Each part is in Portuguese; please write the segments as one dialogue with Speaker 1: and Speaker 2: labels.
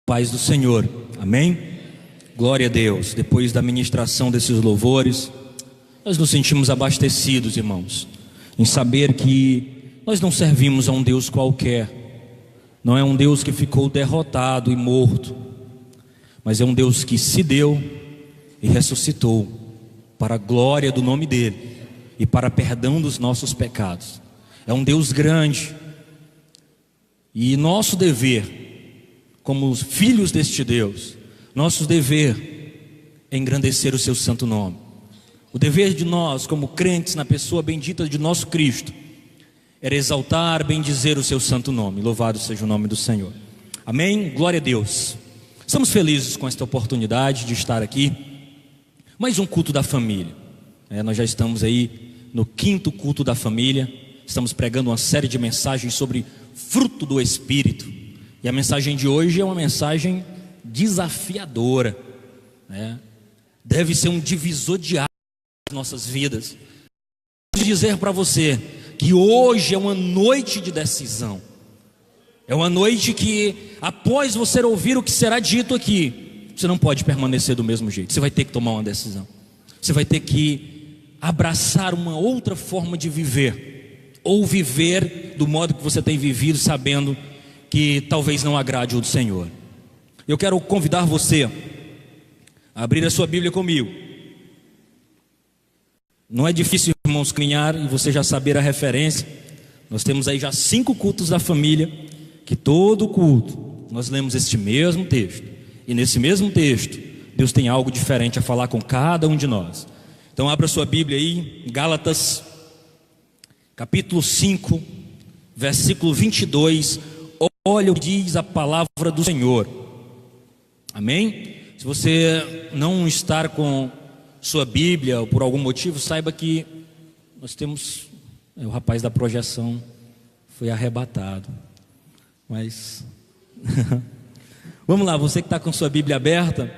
Speaker 1: Paz do Senhor, amém? Glória a Deus. Depois da ministração desses louvores, nós nos sentimos abastecidos, irmãos, em saber que nós não servimos a um Deus qualquer. Não é um Deus que ficou derrotado e morto, mas é um Deus que se deu e ressuscitou para a glória do nome dele e para perdão dos nossos pecados. É um Deus grande, e nosso dever como filhos deste Deus, nosso dever é engrandecer o seu santo nome. O dever de nós como crentes na pessoa bendita de nosso Cristo era exaltar, bendizer o seu santo nome. Louvado seja o nome do Senhor, amém? Glória a Deus. Estamos felizes com esta oportunidade de estar aqui. Mais um culto da família, nós já estamos aí no 5º culto da família. Estamos pregando uma série de mensagens sobre fruto do Espírito. E a mensagem de hoje é uma mensagem desafiadora, Deve ser um divisor de águas nas nossas vidas. Quero dizer para você que hoje é uma noite de decisão. É uma noite que, após você ouvir o que será dito aqui, você não pode permanecer do mesmo jeito. Você vai ter que tomar uma decisão. Você vai ter que abraçar uma outra forma de viver, ou viver do modo que você tem vivido, sabendo que talvez não agrade o do Senhor. Eu quero convidar você a abrir a sua Bíblia comigo. Não é difícil, irmãos, caminhar e você já saber a referência. Nós temos aí já 5 cultos da família, que todo culto nós lemos este mesmo texto, e nesse mesmo texto Deus tem algo diferente a falar com cada um de nós. Então abra sua Bíblia aí, Gálatas capítulo 5, versículo 22. Olha o que diz a palavra do Senhor, amém? Se você não estar com sua Bíblia ou por algum motivo, saiba que nós temos, o rapaz da projeção foi arrebatado, mas vamos lá, você que está com sua Bíblia aberta,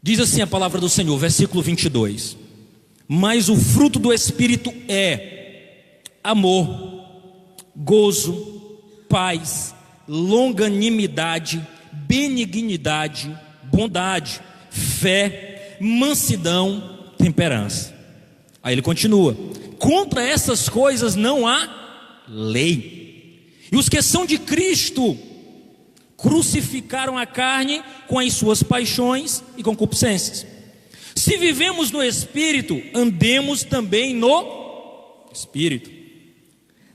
Speaker 1: diz assim a palavra do Senhor, versículo 22: mas o fruto do Espírito é amor, gozo, paz, longanimidade, benignidade, bondade, fé, mansidão, temperança. Aí ele continua: contra essas coisas não há lei. E os que são de Cristo crucificaram a carne com as suas paixões e concupiscências. Se vivemos no Espírito, andemos também no Espírito.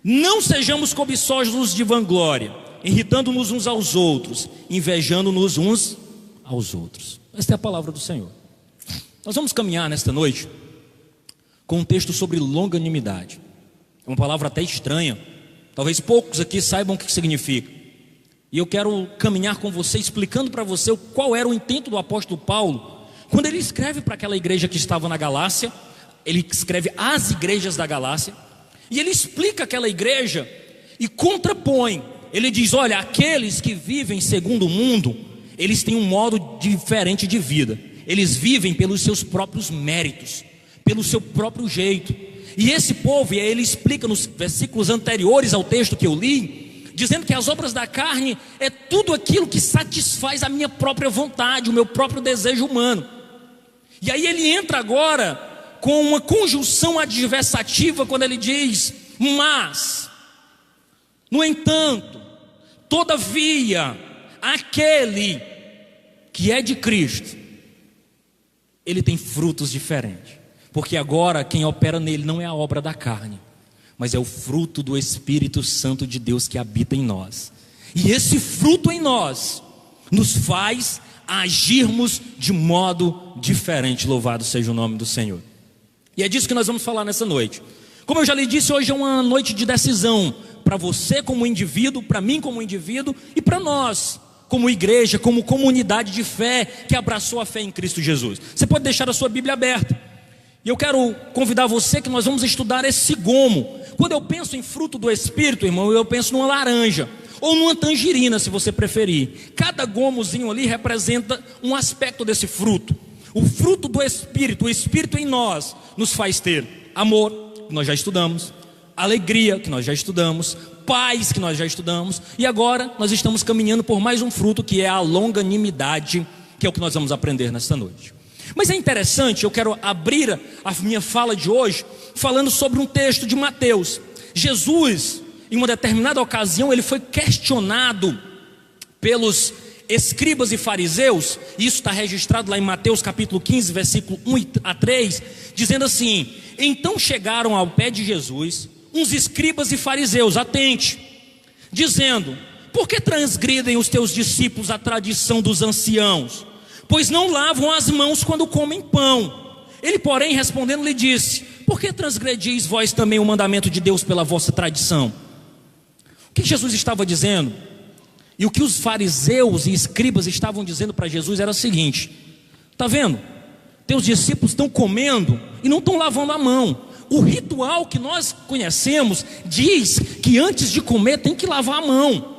Speaker 1: Não sejamos cobiçosos de vanglória, irritando-nos uns aos outros, invejando-nos uns aos outros. Esta é a palavra do Senhor. Nós vamos caminhar nesta noite com um texto sobre longanimidade. É uma palavra até estranha, talvez poucos aqui saibam o que significa. E eu quero caminhar com você, explicando para você qual era o intento do apóstolo Paulo, quando ele escreve para aquela igreja que estava na Galácia. Ele escreve às igrejas da Galácia, e ele explica aquela igreja e contrapõe. Ele diz: olha, aqueles que vivem segundo o mundo, eles têm um modo diferente de vida. Eles vivem pelos seus próprios méritos, pelo seu próprio jeito. E esse povo, e aí ele explica nos versículos anteriores ao texto que eu li, dizendo que as obras da carne é tudo aquilo que satisfaz a minha própria vontade, o meu próprio desejo humano. E aí ele entra agora com uma conjunção adversativa quando ele diz: mas, no entanto, todavia, aquele que é de Cristo, ele tem frutos diferentes, porque agora quem opera nele não é a obra da carne, mas é o fruto do Espírito Santo de Deus que habita em nós. E esse fruto em nós nos faz agirmos de modo diferente. Louvado seja o nome do Senhor. E é disso que nós vamos falar nessa noite. Como eu já lhe disse, hoje é uma noite de decisão, para você como indivíduo, para mim como indivíduo, e para nós como igreja, como comunidade de fé que abraçou a fé em Cristo Jesus. Você pode deixar a sua Bíblia aberta, e eu quero convidar você que nós vamos estudar esse gomo. Quando eu penso em fruto do Espírito, irmão, eu penso numa laranja, ou numa tangerina, se você preferir. Cada gomozinho ali representa um aspecto desse fruto. O fruto do Espírito, o Espírito em nós, nos faz ter amor, que nós já estudamos, alegria, que nós já estudamos, paz, que nós já estudamos, e agora nós estamos caminhando por mais um fruto, que é a longanimidade, que é o que nós vamos aprender nesta noite. Mas é interessante, eu quero abrir a minha fala de hoje falando sobre um texto de Mateus. Jesus, em uma determinada ocasião, ele foi questionado pelos escribas e fariseus, e isso está registrado lá em Mateus capítulo 15, versículo 1 a 3, dizendo assim: então chegaram ao pé de Jesus uns escribas e fariseus, atente, dizendo: por que transgridem os teus discípulos a tradição dos anciãos? Pois não lavam as mãos quando comem pão. Ele, porém, respondendo, lhe disse: por que transgredis vós também o mandamento de Deus pela vossa tradição? O que Jesus estava dizendo, e o que os fariseus e escribas estavam dizendo para Jesus era o seguinte: está vendo? Teus discípulos estão comendo e não estão lavando a mão. O ritual que nós conhecemos diz que antes de comer tem que lavar a mão.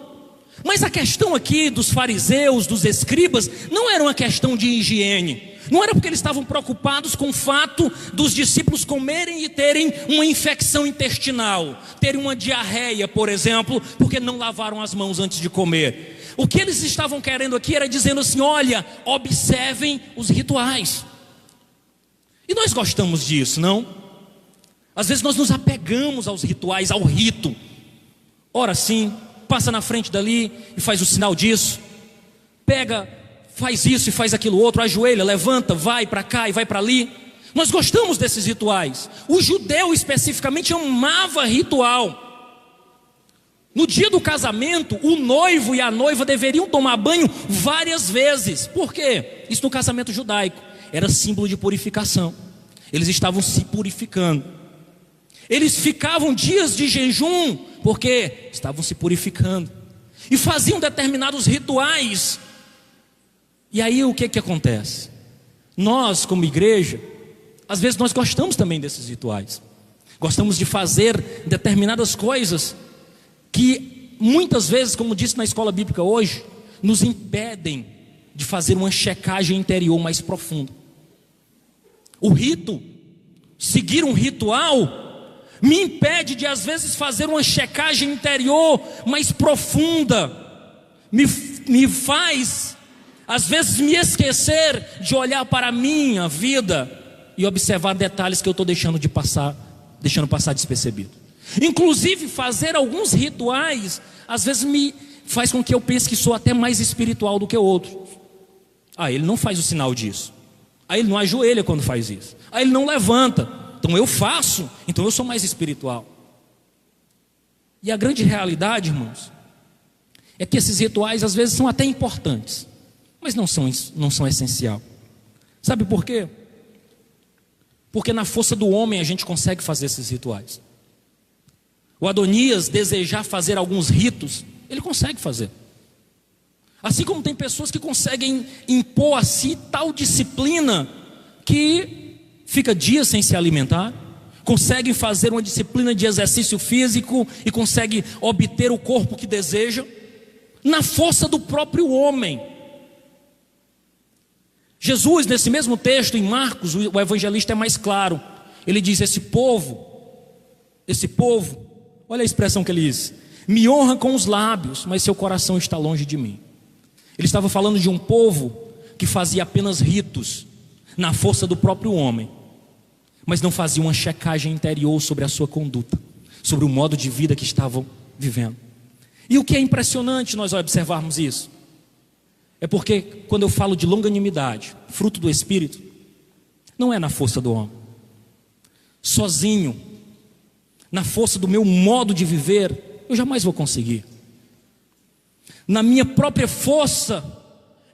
Speaker 1: Mas a questão aqui dos fariseus, dos escribas, não era uma questão de higiene. Não era porque eles estavam preocupados com o fato dos discípulos comerem e terem uma infecção intestinal, terem uma diarreia, por exemplo, porque não lavaram as mãos antes de comer. O que eles estavam querendo aqui era dizendo assim: olha, observem os rituais. E nós gostamos disso, não? Às vezes nós nos apegamos aos rituais, ao rito. Ora sim, passa na frente dali e faz o sinal disso, pega, faz isso e faz aquilo outro, ajoelha, levanta, vai para cá e vai para ali. Nós gostamos desses rituais. O judeu especificamente amava ritual. No dia do casamento, o noivo e a noiva deveriam tomar banho várias vezes. Por quê? Isso no casamento judaico era símbolo de purificação. Eles estavam se purificando. Eles ficavam dias de jejum porque estavam se purificando e faziam determinados rituais. E aí o que acontece? Nós, como igreja, às vezes nós gostamos também desses rituais. Gostamos de fazer determinadas coisas que muitas vezes, como disse na escola bíblica hoje, nos impedem de fazer uma checagem interior mais profunda. O rito, seguir um ritual, me impede de às vezes fazer uma checagem interior mais profunda. Me faz às vezes me esquecer de olhar para a minha vida e observar detalhes que eu estou deixando passar despercebido. Inclusive fazer alguns rituais às vezes me faz com que eu pense que sou até mais espiritual do que outros. Ele não faz o sinal disso. Ele não ajoelha quando faz isso. Ele não levanta. Então eu faço, então eu sou mais espiritual. E a grande realidade, irmãos, é que esses rituais às vezes são até importantes, mas não são essencial. Sabe por quê? Porque na força do homem a gente consegue fazer esses rituais. O Adonias desejar fazer alguns ritos, ele consegue fazer. Assim como tem pessoas que conseguem impor a si tal disciplina que fica dias sem se alimentar, consegue fazer uma disciplina de exercício físico e consegue obter o corpo que deseja, na força do próprio homem. Jesus, nesse mesmo texto, em Marcos, o evangelista é mais claro. Ele diz: esse povo, olha a expressão que ele diz: me honra com os lábios, mas seu coração está longe de mim. Ele estava falando de um povo que fazia apenas ritos, na força do próprio homem, mas não fazia uma checagem interior sobre a sua conduta, sobre o modo de vida que estavam vivendo. E o que é impressionante nós observarmos isso, é porque quando eu falo de longanimidade, fruto do Espírito, não é na força do homem. Sozinho, na força do meu modo de viver, eu jamais vou conseguir. Na minha própria força,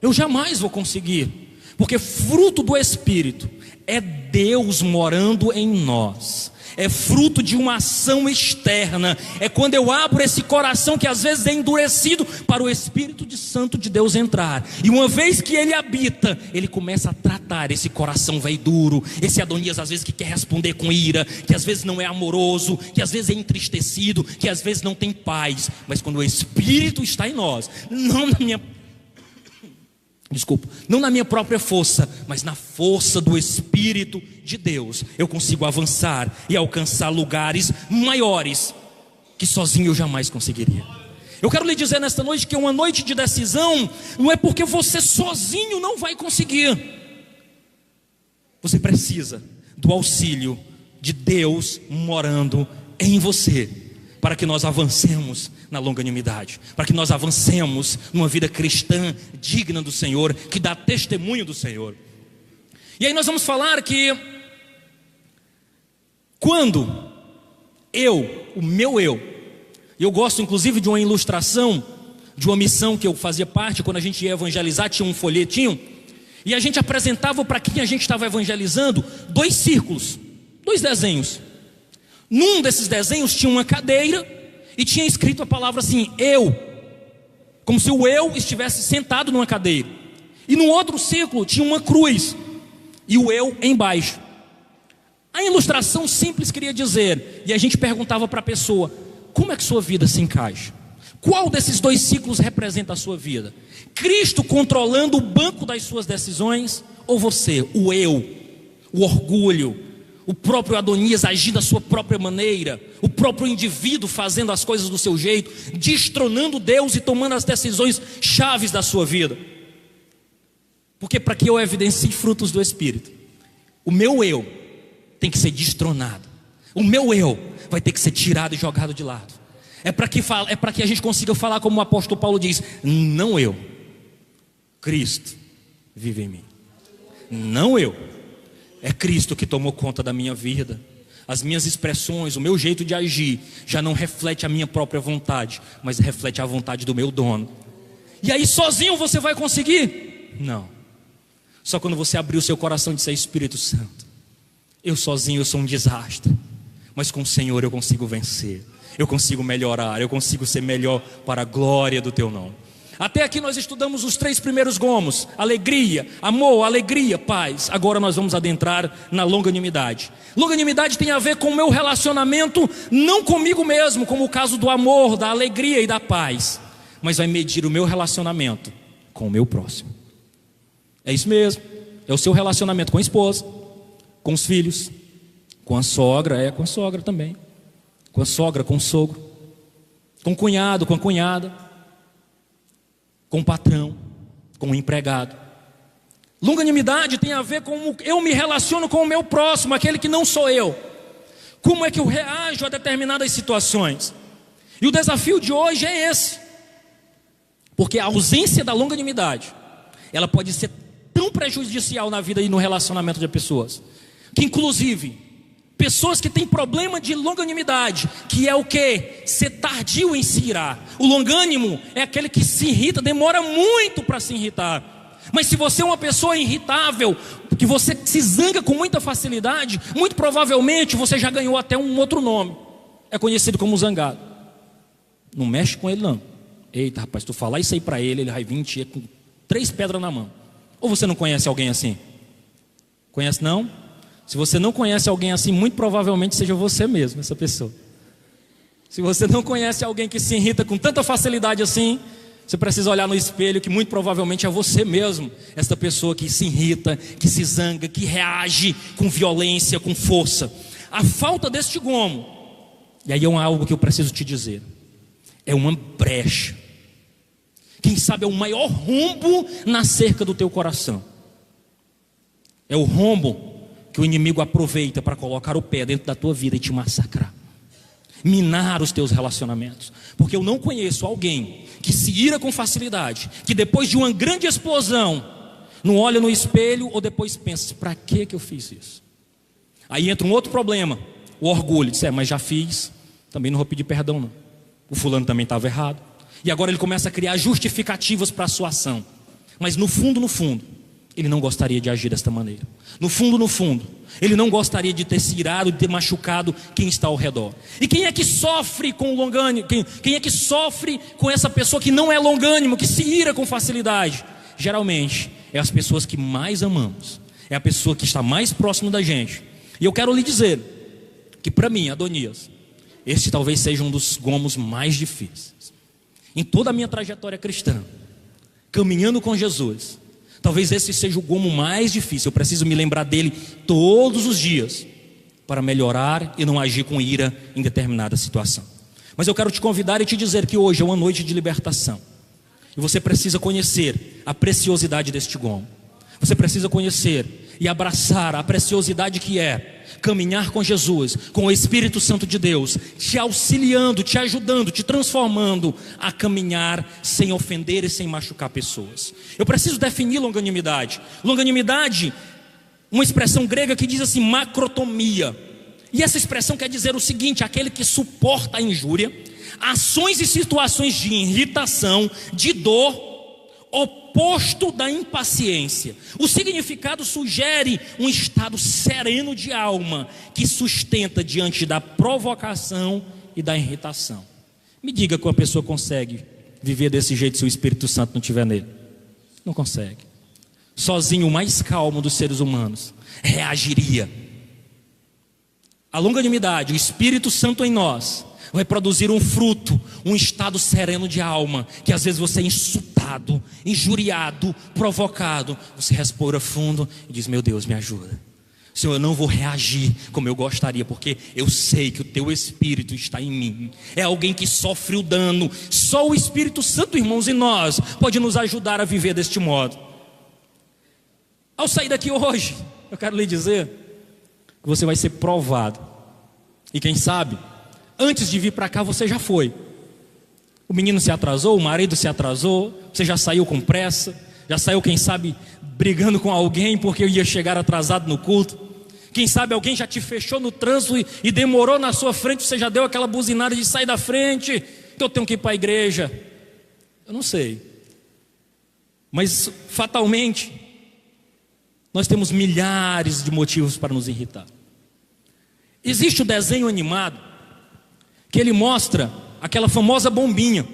Speaker 1: eu jamais vou conseguir. Porque fruto do Espírito é Deus morando em nós. É fruto de uma ação externa. É quando eu abro esse coração que às vezes é endurecido para o Espírito Santo de Deus entrar. E uma vez que ele habita, ele começa a tratar esse coração velho duro, esse Adonias às vezes que quer responder com ira, que às vezes não é amoroso, que às vezes é entristecido, que às vezes não tem paz. Mas quando o Espírito está em nós, não na minha não na minha própria força, mas na força do Espírito de Deus, eu consigo avançar e alcançar lugares maiores que sozinho eu jamais conseguiria. Eu quero lhe dizer nesta noite que uma noite de decisão não é porque você sozinho não vai conseguir. Você precisa do auxílio de Deus morando em você, para que nós avancemos na longanimidade, para que nós avancemos numa vida cristã digna do Senhor, que dá testemunho do Senhor. E aí nós vamos falar que quando o meu eu, eu gosto inclusive de uma ilustração de uma missão que eu fazia parte, quando a gente ia evangelizar, tinha um folhetinho, e a gente apresentava para quem a gente estava evangelizando 2 círculos, 2 desenhos. Num desses desenhos tinha uma cadeira e tinha escrito a palavra assim, eu, como se o eu estivesse sentado numa cadeira. E no outro círculo tinha uma cruz e o eu embaixo. A ilustração simples queria dizer, e a gente perguntava para a pessoa, como é que sua vida se encaixa? Qual desses 2 ciclos representa a sua vida? Cristo controlando o banco das suas decisões, ou você, o eu, o orgulho, o próprio Adonias agindo da sua própria maneira, o próprio indivíduo fazendo as coisas do seu jeito, destronando Deus e tomando as decisões chaves da sua vida? Porque para que eu evidencie frutos do Espírito, o meu eu tem que ser destronado, o meu eu vai ter que ser tirado e jogado de lado. É para que a gente consiga falar como o apóstolo Paulo diz, não eu, Cristo vive em mim. Não eu, é Cristo que tomou conta da minha vida. As minhas expressões, o meu jeito de agir já não reflete a minha própria vontade, mas reflete a vontade do meu dono. E aí sozinho você vai conseguir? Não. Só quando você abrir o seu coração e disser, Espírito Santo, eu sozinho eu sou um desastre, mas com o Senhor eu consigo vencer, eu consigo melhorar, eu consigo ser melhor para a glória do teu nome. Até aqui nós estudamos os 3 primeiros gomos: alegria, amor, alegria, paz. Agora nós vamos adentrar na longanimidade. Longanimidade tem a ver com o meu relacionamento, não comigo mesmo, como o caso do amor, da alegria e da paz, mas vai medir o meu relacionamento com o meu próximo. É isso mesmo, é o seu relacionamento com a esposa, com os filhos, com a sogra, com a sogra também, com a sogra, com o sogro, com o cunhado, com a cunhada, com o patrão, com o empregado. Longanimidade tem a ver com como eu me relaciono com o meu próximo, aquele que não sou eu. Como é que eu reajo a determinadas situações? E o desafio de hoje é esse, porque a ausência da longanimidade, ela pode ser tão prejudicial na vida e no relacionamento de pessoas, que inclusive pessoas que têm problema de longanimidade, que é o que? Ser tardio em se irar. O longânimo é aquele que se irrita, demora muito para se irritar. Mas se você é uma pessoa irritável, que você se zanga com muita facilidade, muito provavelmente você já ganhou até um outro nome. É conhecido como zangado. Não mexe com ele não. Eita rapaz, tu falar isso aí para ele vai vir te com 3 pedras na mão. Ou você não conhece alguém assim? Conhece não? Se você não conhece alguém assim, muito provavelmente seja você mesmo, essa pessoa. Se você não conhece alguém que se irrita com tanta facilidade assim, você precisa olhar no espelho, que muito provavelmente é você mesmo, essa pessoa que se irrita, que se zanga, que reage com violência, com força. A falta deste gomo, e aí é algo que eu preciso te dizer, é uma brecha. Quem sabe é o maior rombo na cerca do teu coração. É o rombo que o inimigo aproveita para colocar o pé dentro da tua vida e te massacrar, minar os teus relacionamentos. Porque eu não conheço alguém que se ira com facilidade, que depois de uma grande explosão não olha no espelho ou depois pensa, para que eu fiz isso? Aí entra um outro problema, o orgulho. Diz, mas já fiz, também não vou pedir perdão não, o fulano também estava errado. E agora ele começa a criar justificativas para a sua ação. Mas no fundo, ele não gostaria de agir desta maneira. No fundo, ele não gostaria de ter se irado, de ter machucado quem está ao redor. E quem é que sofre com o longânimo? Quem é que sofre com essa pessoa que não é longânimo, que se ira com facilidade? Geralmente, é as pessoas que mais amamos. É a pessoa que está mais próximo da gente. E eu quero lhe dizer que para mim, Adonias, este talvez seja um dos gomos mais difíceis. Em toda a minha trajetória cristã, caminhando com Jesus, Talvez esse seja o gomo mais difícil. Eu preciso me lembrar dele todos os dias para melhorar e não agir com ira em determinada situação. Mas eu quero te convidar e te dizer que hoje é uma noite de libertação. E você precisa conhecer a preciosidade deste gomo. Você precisa conhecer e abraçar a preciosidade que é caminhar com Jesus, com o Espírito Santo de Deus, te auxiliando, te ajudando, te transformando a caminhar sem ofender e sem machucar pessoas. Eu preciso definir longanimidade. Longanimidade, uma expressão grega que diz assim, macrotomia. E essa expressão quer dizer o seguinte: aquele que suporta a injúria, ações e situações de irritação, de dor, oposto da impaciência. O significado sugere um estado sereno de alma que sustenta diante da provocação e da irritação. Me diga que uma pessoa consegue viver desse jeito se o Espírito Santo não estiver nele. Não consegue. Sozinho, o mais calmo dos seres humanos reagiria. A longanimidade, o Espírito Santo em nós, vai produzir um fruto, um estado sereno de alma, que às vezes você é insultado, injuriado, provocado, você respira fundo e diz: meu Deus, me ajuda. Senhor, eu não vou reagir como eu gostaria, porque eu sei que o teu Espírito está em mim. É alguém que sofre o dano. Só o Espírito Santo, irmãos, em nós pode nos ajudar a viver deste modo. Ao sair daqui hoje, eu quero lhe dizer que você vai ser provado. E quem sabe, antes de vir para cá você já foi. O menino se atrasou, o marido se atrasou, você já saiu com pressa, já saiu, quem sabe, brigando com alguém porque ia chegar atrasado no culto. Quem sabe alguém já te fechou no trânsito e demorou na sua frente, você já deu aquela buzinada de sair da frente, que eu tenho que ir para a igreja. Eu não sei. Mas fatalmente, nós temos milhares de motivos para nos irritar. Existe o desenho animado que ele mostra aquela famosa bombinha,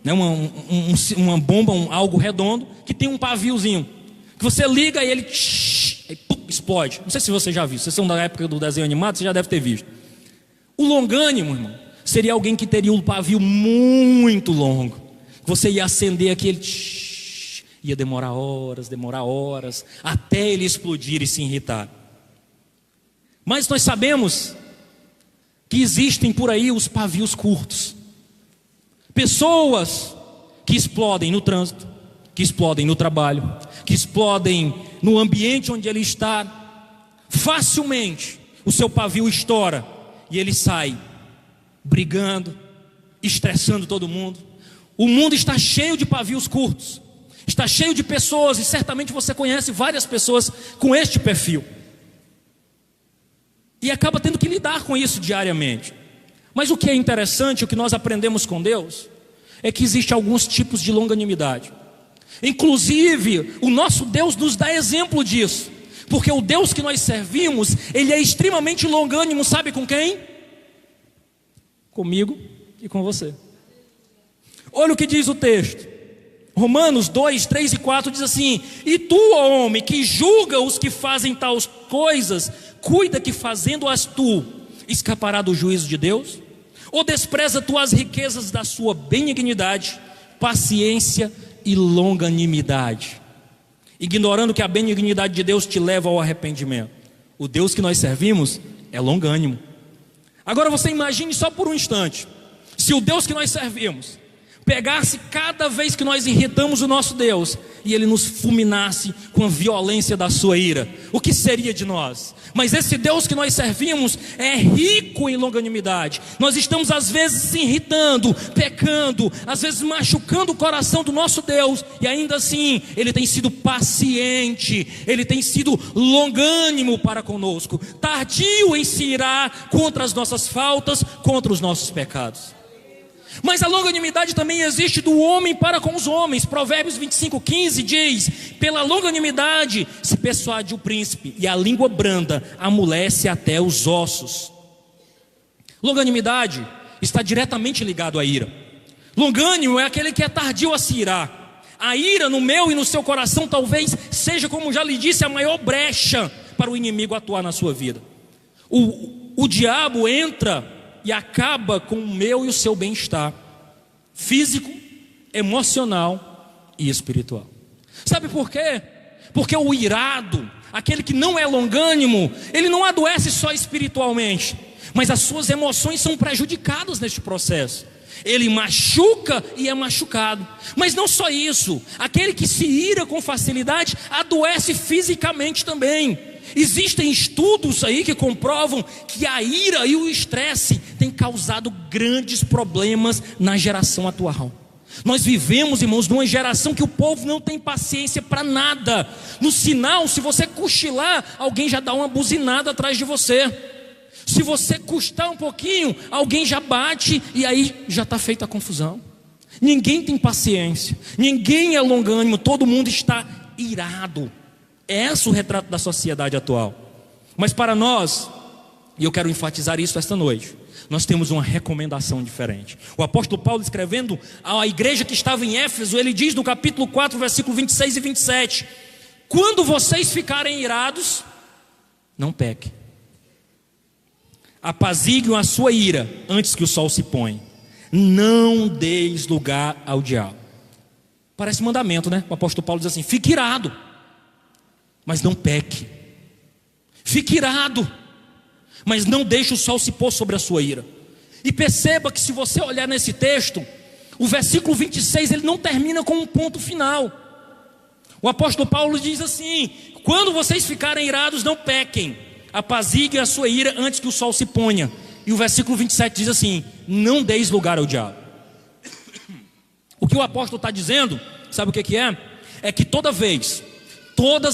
Speaker 1: né? uma bomba, algo redondo, que tem um paviozinho, que você liga e ele aí, pum, explode. Não sei se você já viu, se vocês são da época do desenho animado, você já deve ter visto. O longânimo, irmão, seria alguém que teria um pavio muito longo. Você ia acender aquele, ia demorar horas, até ele explodir e se irritar. Mas nós sabemos que existem por aí os pavios curtos. Pessoas que explodem no trânsito, que explodem no trabalho, que explodem no ambiente onde ele está. Facilmente o seu pavio estoura e ele sai brigando, estressando todo mundo. O mundo está cheio de pavios curtos, está cheio de pessoas, e certamente você conhece várias pessoas com este perfil. E acaba tendo que lidar com isso diariamente. Mas o que é interessante, o que nós aprendemos com Deus, é que existem alguns tipos de longanimidade. Inclusive, o nosso Deus nos dá exemplo disso. Porque o Deus que nós servimos, Ele é extremamente longânimo, sabe com quem? Comigo e com você. Olha o que diz o texto. Romanos 2, 3 e 4 diz assim: e tu, ó homem, que julga os que fazem tais coisas, cuida que fazendo-as tu, escapará do juízo de Deus? Ou despreza tu as riquezas da sua benignidade, paciência e longanimidade, ignorando que a benignidade de Deus te leva ao arrependimento? O Deus que nós servimos é longânimo. Agora você imagine só por um instante, se o Deus que nós servimos pegasse cada vez que nós irritamos o nosso Deus e Ele nos fulminasse com a violência da sua ira, o que seria de nós? Mas esse Deus que nós servimos é rico em longanimidade. Nós estamos às vezes se irritando, pecando, às vezes machucando o coração do nosso Deus, e ainda assim Ele tem sido paciente, Ele tem sido longânimo para conosco, tardio em se irar contra as nossas faltas, contra os nossos pecados. Mas a longanimidade também existe do homem para com os homens. Provérbios 25:15 diz: pela longanimidade se persuade o príncipe, e a língua branda amolece até os ossos. Longanimidade está diretamente ligado à ira. Longânimo é aquele que é tardio a se irar. A ira no meu e no seu coração talvez seja, como já lhe disse, a maior brecha para o inimigo atuar na sua vida. O diabo entra e acaba com o meu e o seu bem-estar físico, emocional e espiritual. Sabe por quê? Porque o irado, aquele que não é longânimo, ele não adoece só espiritualmente, mas as suas emoções são prejudicadas neste processo. Ele machuca e é machucado. Mas não só isso, aquele que se ira com facilidade adoece fisicamente também. Existem estudos aí que comprovam que a ira e o estresse têm causado grandes problemas na geração atual. Nós vivemos, irmãos, numa geração que o povo não tem paciência para nada. No sinal, se você cochilar, alguém já dá uma buzinada atrás de você. Se você custar um pouquinho, alguém já bate e aí já está feita a confusão. Ninguém tem paciência, ninguém é longânimo, todo mundo está irado. É esse o retrato da sociedade atual. Mas para nós, e eu quero enfatizar isso esta noite, nós temos uma recomendação diferente. O apóstolo Paulo, escrevendo à igreja que estava em Éfeso, ele diz no capítulo 4, versículo 26 e 27: quando vocês ficarem irados, não pequem. Apaziguem a sua ira antes que o sol se ponha. Não deis lugar ao diabo. Parece mandamento, né? O apóstolo Paulo diz assim: fique irado, mas não peque. Fique irado, mas não deixe o sol se pôr sobre a sua ira. E perceba que se você olhar nesse texto, o versículo 26 ele não termina com um ponto final. O apóstolo Paulo diz assim: quando vocês ficarem irados, não pequem. Apaziguem a sua ira antes que o sol se ponha. E o versículo 27 diz assim: não deis lugar ao diabo. O que o apóstolo está dizendo, sabe o que é? É que todas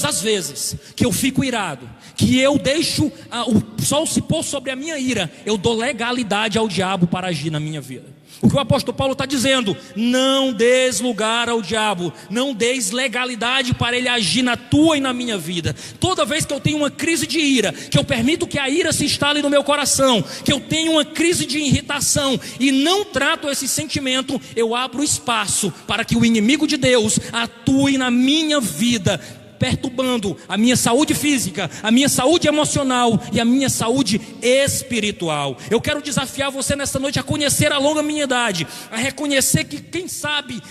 Speaker 1: as vezes que eu fico irado, que eu deixo o sol se pôr sobre a minha ira, eu dou legalidade ao diabo para agir na minha vida. O que o apóstolo Paulo está dizendo: não des lugar ao diabo, não des legalidade para ele agir na tua e na minha vida. Toda vez que eu tenho uma crise de ira, que eu permito que a ira se instale no meu coração, que eu tenho uma crise de irritação e não trato esse sentimento, eu abro espaço para que o inimigo de Deus atue na minha vida, perturbando a minha saúde física, a minha saúde emocional e a minha saúde espiritual. Eu quero desafiar você nessa noite a conhecer a longanimidade, a reconhecer que quem sabe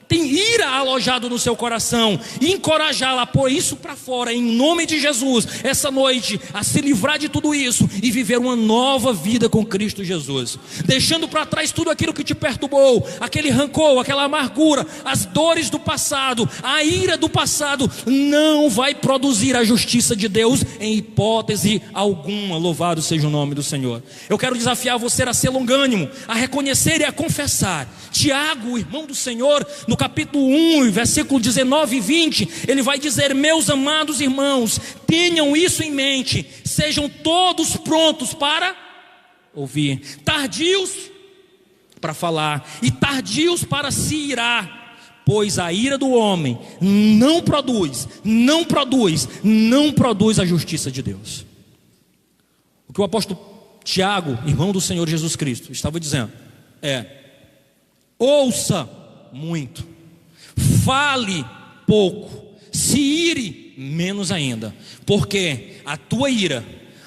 Speaker 1: tem ira alojado no seu coração, e encorajá-la a pôr isso para fora em nome de Jesus, essa noite, a se livrar de tudo isso e viver uma nova vida com Cristo Jesus, deixando para trás tudo aquilo que te perturbou, aquele rancor, aquela amargura, as dores do passado, a ira do passado. Não vai produzir a justiça de Deus em hipótese alguma. Louvado seja o nome do Senhor. Eu quero desafiar você a ser longânimo, a reconhecer e a confessar. Tiago, o irmão do Senhor, no capítulo 1, versículo 19 e 20, ele vai dizer: meus amados irmãos, tenham isso em mente, sejam todos prontos para ouvir, tardios para falar e tardios para se irar, pois a ira do homem não produz a justiça de Deus. O que o apóstolo Tiago, irmão do Senhor Jesus Cristo, estava dizendo é: ouça muito, fale pouco, se ire menos ainda, porque a tua ira,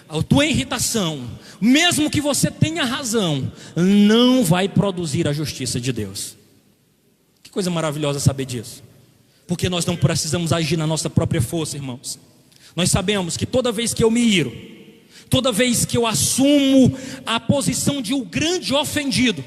Speaker 1: a tua irritação, mesmo que você tenha razão, não vai produzir a justiça de Deus. Que coisa maravilhosa saber disso, porque nós não precisamos agir na nossa própria força, irmãos. Nós sabemos que toda vez que eu me iro, toda vez que eu assumo a posição de um grande ofendido,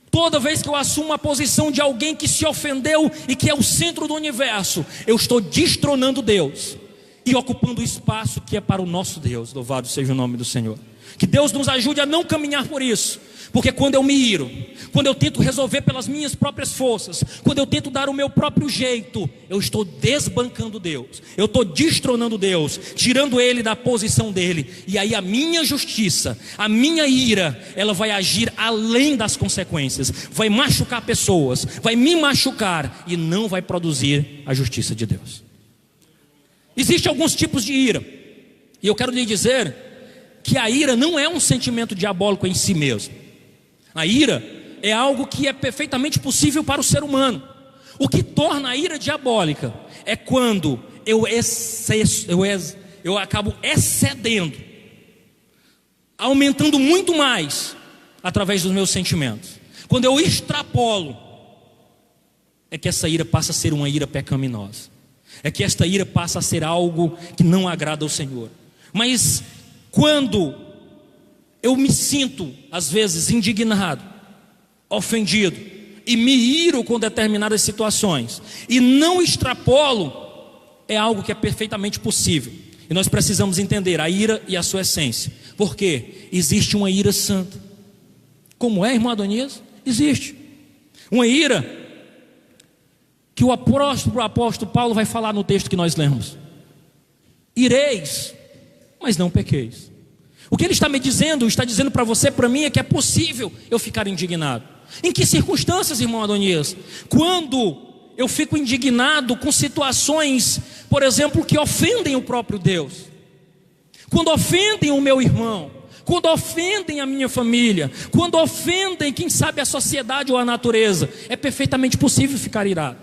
Speaker 1: toda vez que eu assumo a posição de alguém que se ofendeu e que é o centro do universo, eu estou destronando Deus e ocupando o espaço que é para o nosso Deus. Louvado seja o nome do Senhor. Que Deus nos ajude a não caminhar por isso, porque quando eu me iro, quando eu tento resolver pelas minhas próprias forças, quando eu tento dar o meu próprio jeito, eu estou desbancando Deus, eu estou destronando Deus, tirando Ele da posição dEle. E aí a minha justiça, a minha ira, ela vai agir além das consequências, vai machucar pessoas, vai me machucar e não vai produzir a justiça de Deus. Existem alguns tipos de ira, e eu quero lhe dizer que a ira não é um sentimento diabólico em si mesmo. A ira é algo que é perfeitamente possível para o ser humano. O que torna a ira diabólica é quando eu acabo excedendo, aumentando muito mais através dos meus sentimentos. Quando eu extrapolo, é que essa ira passa a ser uma ira pecaminosa. é que esta ira passa a ser algo que não agrada ao Senhor. Mas quando eu me sinto, às vezes, indignado, ofendido, e me iro com determinadas situações, e não extrapolo, é algo que é perfeitamente possível. E nós precisamos entender a ira e a sua essência. Porque existe uma ira santa. Como é, irmão Adonias? Existe uma ira que o apóstolo Paulo vai falar no texto que nós lemos. Ireis, mas não pequeis. O que ele está me dizendo, está dizendo para você, para mim, é que é possível eu ficar indignado. Em que circunstâncias, irmão Adonias? Quando eu fico indignado com situações, por exemplo, que ofendem o próprio Deus. Quando ofendem o meu irmão, quando ofendem a minha família, quando ofendem, quem sabe, a sociedade ou a natureza, é perfeitamente possível ficar irado.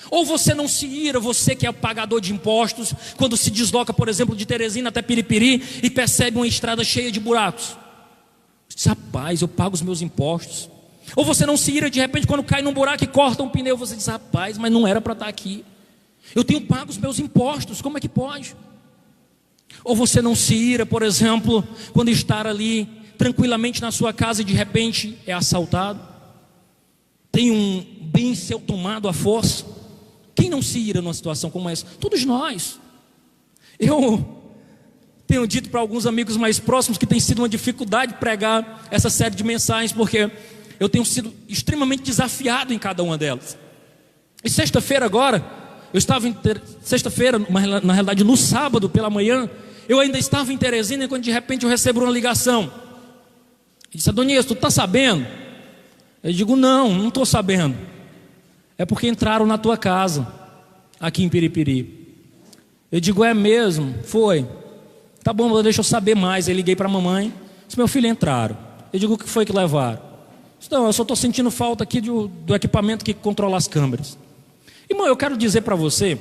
Speaker 1: Ou você não se ira, você que é o pagador de impostos, quando se desloca, por exemplo, de Teresina até Piripiri e percebe uma estrada cheia de buracos. Você diz, rapaz, eu pago os meus impostos. Ou você não se ira de repente quando cai num buraco e corta um pneu, você diz, rapaz, mas não era para estar aqui. Eu tenho pago os meus impostos, como é que pode? Ou você não se ira, por exemplo, quando estar ali tranquilamente na sua casa e de repente é assaltado, tem um bem seu tomado à força. Quem não se ira numa situação como essa? Todos nós. Eu tenho dito para alguns amigos mais próximos que tem sido uma dificuldade pregar essa série de mensagens, porque eu tenho sido extremamente desafiado em cada uma delas. E sexta-feira agora, eu estava sexta-feira, na realidade no sábado pela manhã, eu ainda estava em Teresina, quando de repente eu recebo uma ligação. Ele disse, Adonias, tu está sabendo? Eu digo, não estou sabendo. É porque entraram na tua casa, aqui em Piripiri. Eu digo, é mesmo? Foi. Tá bom, deixa eu saber mais. Aí liguei para a mamãe, disse, meu filho, entraram. Eu digo, o que foi que levaram? Não, eu só estou sentindo falta aqui do equipamento que controla as câmeras. Irmão, eu quero dizer para você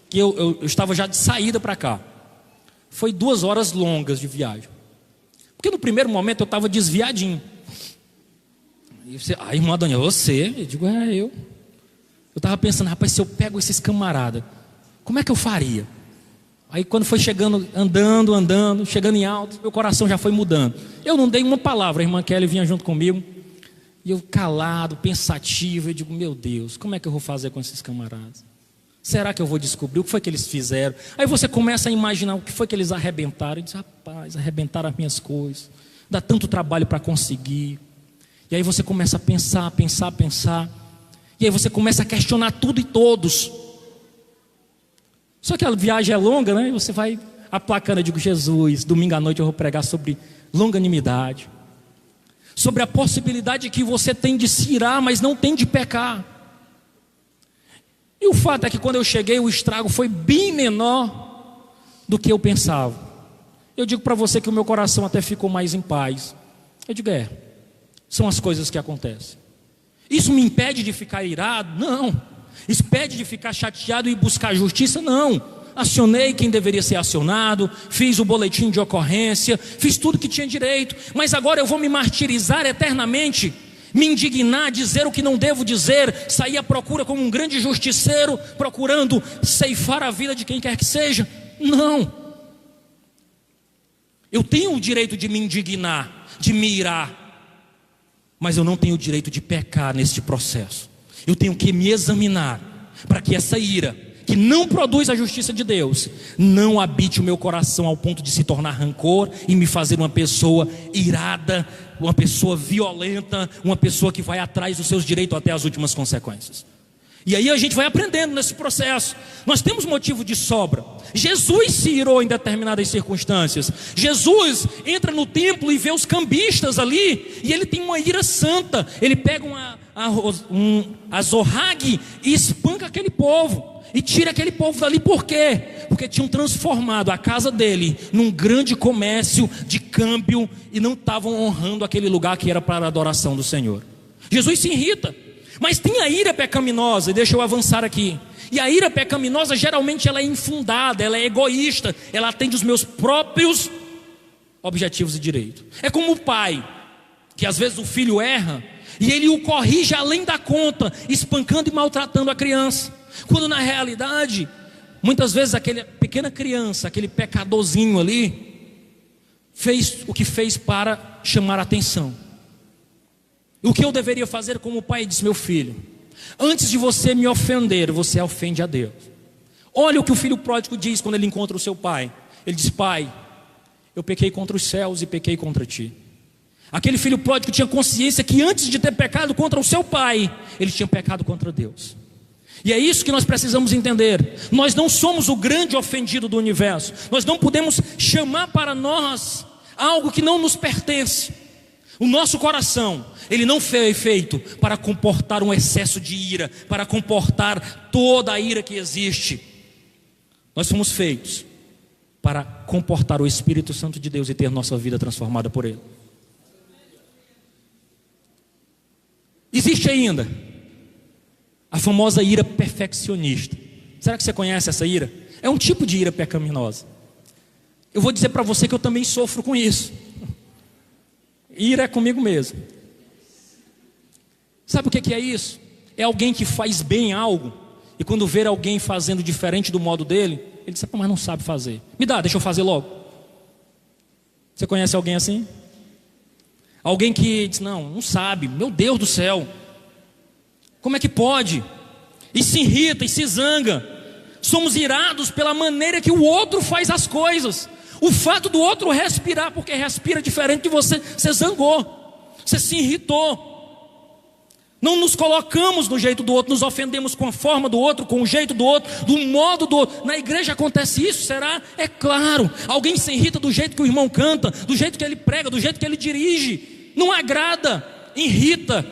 Speaker 1: que eu estava já de saída para cá. Foi 2 horas longas de viagem. Porque no primeiro momento eu estava desviadinho. E você, irmão Adonias, você? Eu digo, eu. Eu estava pensando, rapaz, se eu pego esses camaradas, como é que eu faria? Aí quando foi chegando, andando, chegando em alto, meu coração já foi mudando. Eu não dei uma palavra, a irmã Kelly vinha junto comigo. E eu calado, pensativo, eu digo, meu Deus, como é que eu vou fazer com esses camaradas? Será que eu vou descobrir o que foi que eles fizeram? Aí você começa a imaginar o que foi que eles arrebentaram. E diz, rapaz, arrebentaram as minhas coisas. Dá tanto trabalho para conseguir. E aí você começa a pensar. E aí você começa a questionar tudo e todos. Só que a viagem é longa, né? E você vai aplacando, eu digo, Jesus, domingo à noite eu vou pregar sobre longanimidade. Sobre a possibilidade que você tem de se irar, mas não tem de pecar. E o fato é que quando eu cheguei, o estrago foi bem menor do que eu pensava. Eu digo para você que o meu coração até ficou mais em paz. Eu digo, são as coisas que acontecem. Isso me impede de ficar irado? Não. Isso impede de ficar chateado e buscar justiça? Não. Acionei quem deveria ser acionado, fiz o boletim de ocorrência, fiz tudo que tinha direito, mas agora eu vou me martirizar eternamente, me indignar, dizer o que não devo dizer, sair à procura como um grande justiceiro, procurando ceifar a vida de quem quer que seja? Não. Eu tenho o direito de me indignar, de me irar, mas eu não tenho o direito de pecar neste processo. Eu tenho que me examinar, para que essa ira, que não produz a justiça de Deus, não habite o meu coração ao ponto de se tornar rancor e me fazer uma pessoa irada, uma pessoa violenta, uma pessoa que vai atrás dos seus direitos até as últimas consequências. E aí a gente vai aprendendo nesse processo. Nós temos motivo de sobra. Jesus se irou em determinadas circunstâncias. Jesus entra no templo e vê os cambistas ali, e ele tem uma ira santa. Ele pega a zorrague e espanca aquele povo, e tira aquele povo dali. Por quê? Porque tinham transformado a casa dele num grande comércio de câmbio e não estavam honrando aquele lugar que era para a adoração do Senhor. Jesus se irrita, mas tem a ira pecaminosa, e deixa eu avançar aqui. E a ira pecaminosa geralmente ela é infundada, ela é egoísta, ela atende os meus próprios objetivos e direitos. É como o pai, que às vezes o filho erra e ele o corrige além da conta, espancando e maltratando a criança, quando na realidade Muitas vezes aquela pequena criança, aquele pecadorzinho ali, fez o que fez para chamar a atenção. O que eu deveria fazer como pai? Disse: meu filho, antes de você me ofender, você ofende a Deus. Olha o que o filho pródigo diz quando ele encontra o seu pai. Ele diz: pai, eu pequei contra os céus e pequei contra ti. Aquele filho pródigo tinha consciência que antes de ter pecado contra o seu pai, ele tinha pecado contra Deus. E é isso que nós precisamos entender. Nós não somos o grande ofendido do universo. Nós não podemos chamar para nós algo que não nos pertence. O nosso coração, ele não foi feito para comportar um excesso de ira, para comportar toda a ira que existe. Nós fomos feitos para comportar o Espírito Santo de Deus e ter nossa vida transformada por Ele. Existe ainda a famosa ira perfeccionista. Será que você conhece essa ira? É um tipo de ira pecaminosa. Eu vou dizer para você que eu também sofro com isso. Ira é comigo mesmo. Sabe o que é isso? É alguém que faz bem algo, e quando ver alguém fazendo diferente do modo dele, ele diz: mas não sabe fazer. Me dá, deixa eu fazer logo. Você conhece alguém assim? Alguém que diz: não sabe, meu Deus do céu, como é que pode? E se irrita e se zanga. Somos irados pela maneira que o outro faz as coisas. O fato do outro respirar, porque respira diferente de você, você zangou, você se irritou. Não nos colocamos no jeito do outro, nos ofendemos com a forma do outro, com o jeito do outro, do modo do outro. Na igreja acontece isso, será? É claro. Alguém se irrita do jeito que o irmão canta, do jeito que ele prega, do jeito que ele dirige. Não agrada, irrita.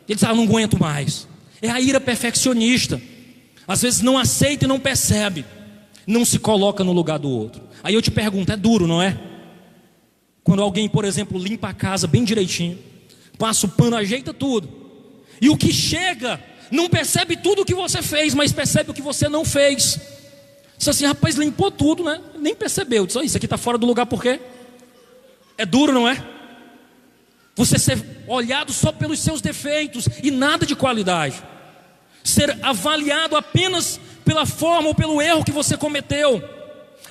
Speaker 1: Ele diz: não aguento mais. É a ira perfeccionista. Às vezes não aceita e não percebe, não se coloca no lugar do outro. Aí eu te pergunto: é duro, não é? Quando alguém, por exemplo, limpa a casa bem direitinho, passa o pano, ajeita tudo, e o que chega não percebe tudo o que você fez, mas percebe o que você não fez. Diz assim: rapaz, limpou tudo, né? Nem percebeu. Diz: isso aqui está fora do lugar, por quê? É duro, não é? Você ser olhado só pelos seus defeitos e nada de qualidade. Ser avaliado apenas pela forma ou pelo erro que você cometeu.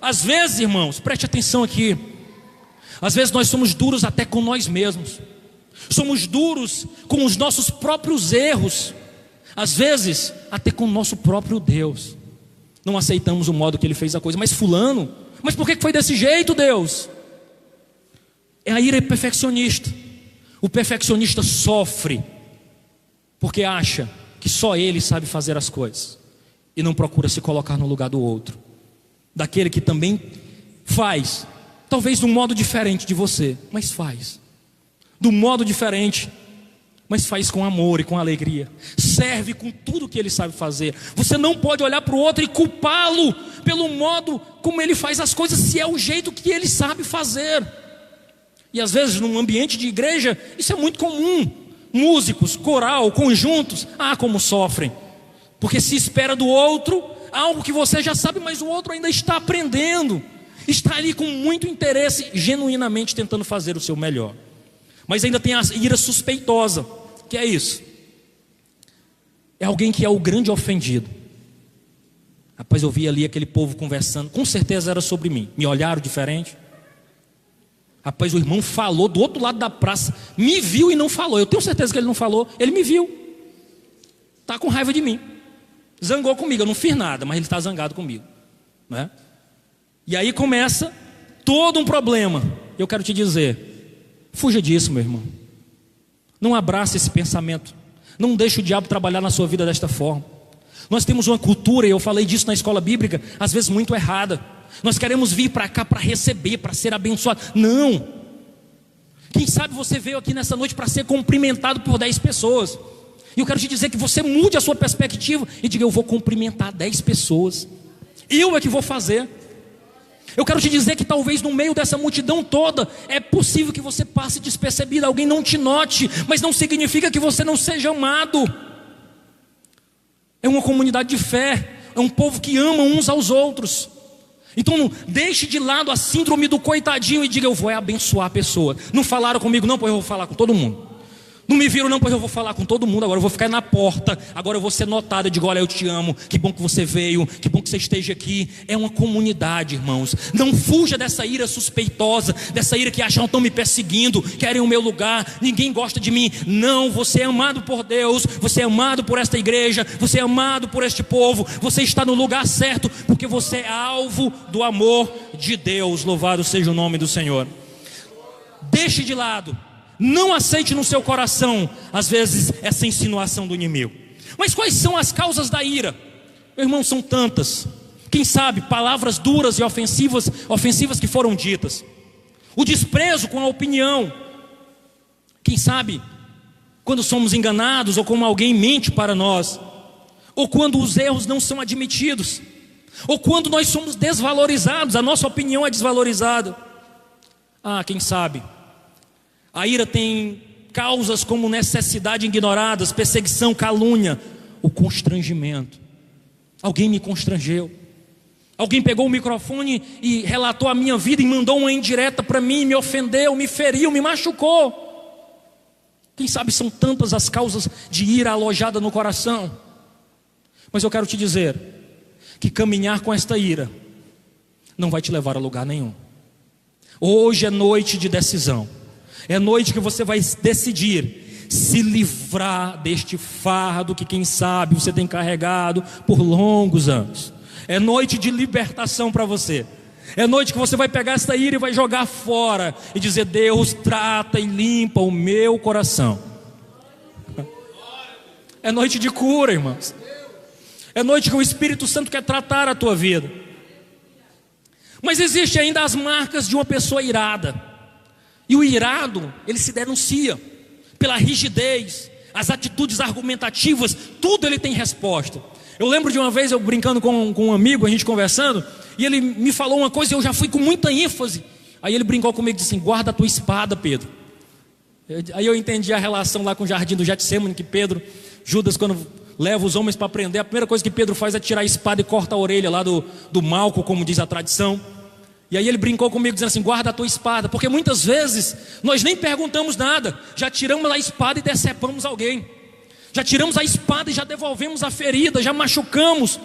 Speaker 1: Às vezes, irmãos, preste atenção aqui, às vezes nós somos duros até com nós mesmos. Somos duros com os nossos próprios erros. Às vezes, até com o nosso próprio Deus. Não aceitamos o modo que Ele fez a coisa. Mas fulano, mas por que foi desse jeito, Deus? É a ira perfeccionista. O perfeccionista sofre porque acha que só ele sabe fazer as coisas, e não procura se colocar no lugar do outro, daquele que também faz, talvez de um modo diferente de você, mas faz do modo diferente, mas faz com amor e com alegria, serve com tudo que ele sabe fazer. Você não pode olhar para o outro e culpá-lo pelo modo como ele faz as coisas, se é o jeito que ele sabe fazer. E às vezes num ambiente de igreja isso é muito comum. Músicos, coral, conjuntos, como sofrem, porque se espera do outro algo que você já sabe, mas o outro ainda está aprendendo, está ali com muito interesse, genuinamente tentando fazer o seu melhor. Mas ainda tem a ira suspeitosa, que é isso: é alguém que é o grande ofendido. Rapaz, eu vi ali aquele povo conversando, com certeza era sobre mim, me olharam diferente. Rapaz, o irmão falou do outro lado da praça, me viu e não falou. Eu tenho certeza que ele não falou, ele me viu, está com raiva de mim, zangou comigo. Eu não fiz nada, mas ele está zangado comigo, não é? E aí começa todo um problema. Eu quero te dizer, fuja disso, meu irmão. Não abrace esse pensamento, não deixe o diabo trabalhar na sua vida desta forma. Nós temos uma cultura, e eu falei disso na escola bíblica, às vezes muito errada. Nós queremos vir para cá para receber, para ser abençoado. Não. Quem sabe você veio aqui nessa noite para ser cumprimentado por 10 pessoas. E eu quero te dizer que você mude a sua perspectiva e diga: eu vou cumprimentar 10 pessoas. Eu é que vou fazer. Eu quero te dizer que talvez no meio dessa multidão toda, é possível que você passe despercebido, alguém não te note, mas não significa que você não seja amado. É uma comunidade de fé, é um povo que ama uns aos outros. Então não deixe de lado a síndrome do coitadinho e diga: eu vou abençoar a pessoa. Não falaram comigo não, pois eu vou falar com todo mundo. Não me viram não, pois eu vou falar com todo mundo agora, eu vou ficar na porta, agora eu vou ser notado, eu digo, olha, eu te amo, que bom que você veio, que bom que você esteja aqui. É uma comunidade, irmãos. Não fuja dessa ira suspeitosa, dessa ira que acham, estão me perseguindo, querem o meu lugar, ninguém gosta de mim. Não, você é amado por Deus, você é amado por esta igreja, você é amado por este povo, você está no lugar certo, porque você é alvo do amor de Deus. Louvado seja o nome do Senhor. Deixe de lado, não aceite no seu coração, às vezes, essa insinuação do inimigo. Mas quais são as causas da ira? Meu irmão, são tantas. Quem sabe, palavras duras e ofensivas que foram ditas. O desprezo com a opinião. Quem sabe, quando somos enganados, ou como alguém mente para nós. Ou quando os erros não são admitidos. Ou quando nós somos desvalorizados, a nossa opinião é desvalorizada. Quem sabe, a ira tem causas como necessidade ignoradas, perseguição, calúnia, o constrangimento. Alguém me constrangeu. Alguém pegou o microfone e relatou a minha vida e mandou uma indireta para mim, me ofendeu, me feriu, me machucou. Quem sabe são tantas as causas de ira alojada no coração. Mas eu quero te dizer que caminhar com esta ira não vai te levar a lugar nenhum. Hoje é noite de decisão. É noite que você vai decidir se livrar deste fardo que, quem sabe, você tem carregado por longos anos. É noite de libertação para você. É noite que você vai pegar essa ira e vai jogar fora e dizer: Deus, trata e limpa o meu coração. É noite de cura, irmãos. É noite que o Espírito Santo quer tratar a tua vida. Mas existe ainda as marcas de uma pessoa irada. E o irado, ele se denuncia pela rigidez, as atitudes argumentativas, tudo ele tem resposta. Eu lembro de uma vez eu brincando com um amigo, a gente conversando, e ele me falou uma coisa e eu já fui com muita ênfase. Aí ele brincou comigo e disse assim: guarda a tua espada, Pedro. Aí eu entendi a relação lá com o jardim do Getsemane, que Judas, quando leva os homens para prender, a primeira coisa que Pedro faz é tirar a espada e corta a orelha lá do Malco, como diz a tradição. E aí ele brincou comigo dizendo assim: guarda a tua espada. Porque muitas vezes nós nem perguntamos nada, já tiramos a espada e decepamos alguém. Já tiramos a espada e já devolvemos a ferida, já machucamos.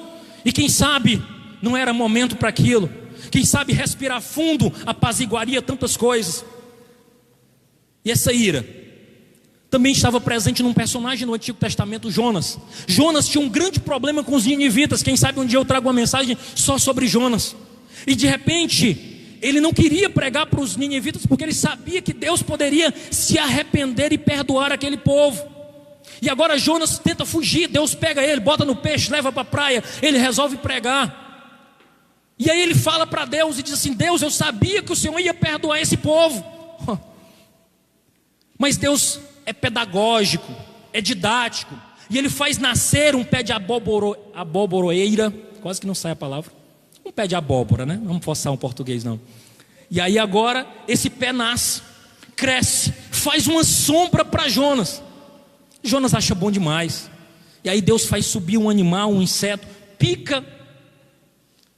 Speaker 1: E quem sabe não era momento para aquilo. Quem sabe respirar fundo apaziguaria tantas coisas. E essa ira também estava presente num personagem no Antigo Testamento, Jonas. Jonas tinha um grande problema com os ninivitas. Quem sabe um dia eu trago uma mensagem só sobre Jonas. E de repente, ele não queria pregar para os ninivitas, porque ele sabia que Deus poderia se arrepender e perdoar aquele povo. E agora Jonas tenta fugir, Deus pega ele, bota no peixe, leva para a praia, ele resolve pregar. E aí ele fala para Deus e diz assim: Deus, eu sabia que o Senhor ia perdoar esse povo. Mas Deus é pedagógico, é didático, e ele faz nascer um pé de aboboroeira, quase que não sai a palavra. Um pé de abóbora, né? Vamos forçar um português não. E aí agora esse pé nasce, cresce, faz uma sombra para Jonas. Jonas acha bom demais. E aí Deus faz subir um animal, um inseto, pica,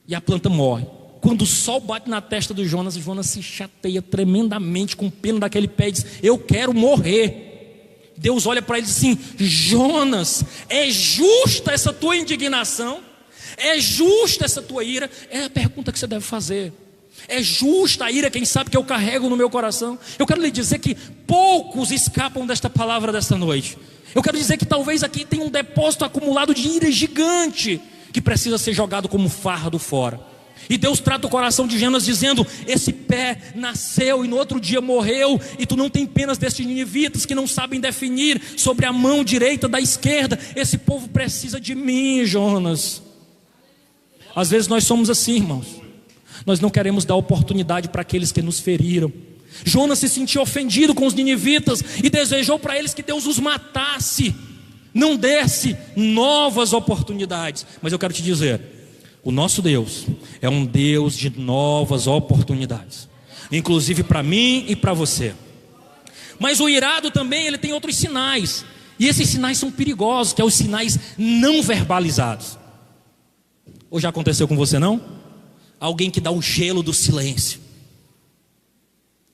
Speaker 1: e a planta morre. Quando o sol bate na testa do Jonas, o Jonas se chateia tremendamente com o pelo daquele pé e diz: eu quero morrer. Deus olha para ele e diz assim: Jonas, é justa essa tua indignação? É justa essa tua ira? É a pergunta que você deve fazer. É justa a ira, quem sabe, que eu carrego no meu coração? Eu quero lhe dizer que poucos escapam desta palavra desta noite. Eu quero dizer que talvez aqui tem um depósito acumulado de ira gigante, que precisa ser jogado como fardo fora. E Deus trata o coração de Jonas dizendo: esse pé nasceu e no outro dia morreu, e tu não tem penas destes ninivitas que não sabem definir sobre a mão direita da esquerda. Esse povo precisa de mim, Jonas. Às vezes nós somos assim, irmãos. Nós não queremos dar oportunidade para aqueles que nos feriram. Jonas se sentiu ofendido com os ninivitas e desejou para eles que Deus os matasse, não desse novas oportunidades. Mas eu quero te dizer, o nosso Deus é um Deus de novas oportunidades, inclusive para mim e para você. Mas o irado também, ele tem outros sinais, e esses sinais são perigosos, que são os sinais não verbalizados. Ou já aconteceu com você não? Alguém que dá o gelo do silêncio.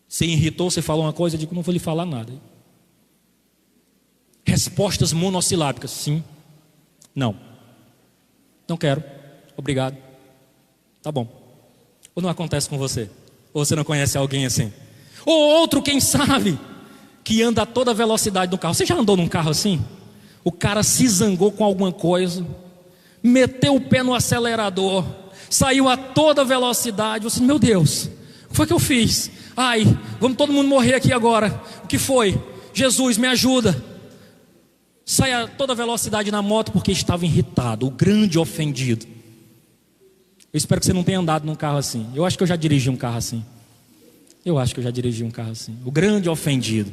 Speaker 1: Você irritou, você falou uma coisa, eu digo: não vou lhe falar nada. respostas monossilábicas: sim, não, não quero, obrigado, tá bom. Ou não acontece com você? Ou você não conhece alguém assim? Ou outro, quem sabe, que anda a toda velocidade no carro. Você já andou num carro assim? O cara se zangou com alguma coisa, meteu o pé no acelerador, saiu a toda velocidade. Você, meu Deus, o que foi que eu fiz? Ai, vamos todo mundo morrer aqui agora. O que foi? Jesus, me ajuda. Sai a toda velocidade na moto porque estava irritado, o grande ofendido. Eu espero que você não tenha andado num carro assim. Eu acho que eu já dirigi um carro assim. O grande ofendido,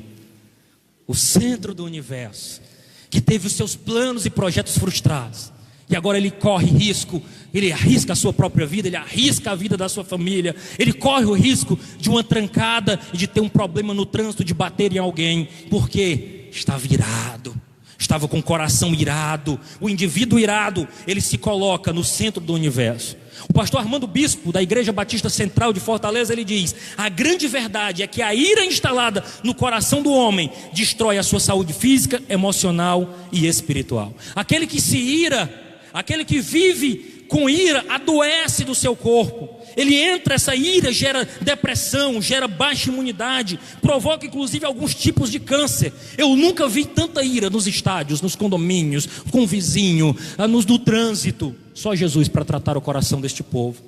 Speaker 1: o centro do universo, que teve os seus planos e projetos frustrados, e agora ele corre risco, ele arrisca a sua própria vida, ele arrisca a vida da sua família, ele corre o risco de uma trancada e de ter um problema no trânsito, de bater em alguém, porque estava irado, estava com o coração irado. O indivíduo irado, ele se coloca no centro do universo. O pastor Armando Bispo, da Igreja Batista Central de Fortaleza, ele diz: a grande verdade é que a ira instalada no coração do homem destrói a sua saúde física, emocional e espiritual. Aquele que se ira, aquele que vive com ira, adoece do seu corpo. Ele entra, essa ira gera depressão, gera baixa imunidade, provoca inclusive alguns tipos de câncer. Eu nunca vi tanta ira nos estádios, nos condomínios, com o vizinho, no trânsito. Só Jesus para tratar o coração deste povo.